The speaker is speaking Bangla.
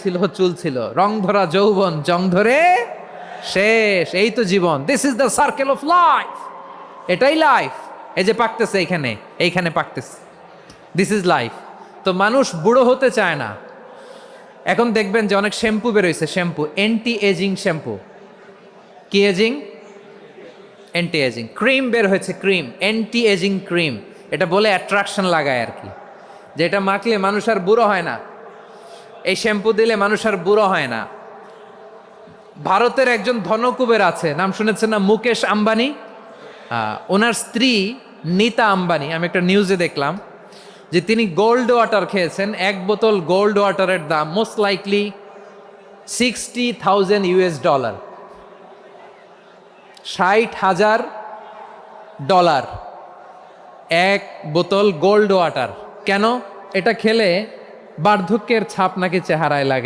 ছিল, চুল ছিল, রং ধরা যৌবন, জং ধরে শেষ। এই তো জীবন। This is the circle of life. এটাই লাইফ। এই যে পাকতেছে এইখানে, এইখানে পাকতেছে। This is life. তো মানুষ বুড়ো হতে চায় না। এখন দেখবেন যে অনেক শ্যাম্পু বেরোইছে, শ্যাম্পু অ্যান্টি এজিং শ্যাম্পু। কি এজিং? Anti ageing. ক্রিম বের হয়েছে, ক্রিম অ্যান্টি এজিং ক্রিম। এটা বলে অ্যাট্রাকশন লাগায় আর কি, যেটা মাখলে মানুষ আর বুড়ো হয় না। এই শ্যাম্পু দিলে মানুষ আর বুড়ো হয় না। ভারতের একজন ধনকুবের আছে, নাম শুনেছেন না? মুকেশ আম্বানি। ওনার স্ত্রী নীতা আম্বানি, আমি একটা নিউজে দেখলাম যে তিনি গোল্ড ওয়াটার খেয়েছেন। এক বোতল গোল্ড ওয়াটারের দাম মোস্ট লাইকলি $60,000। $60,000 এক বোতল গোল্ড ওয়াটার। কেন? এটা খেলে বার্ধক্যের ছাপ নাকি চেহারায় লাগে।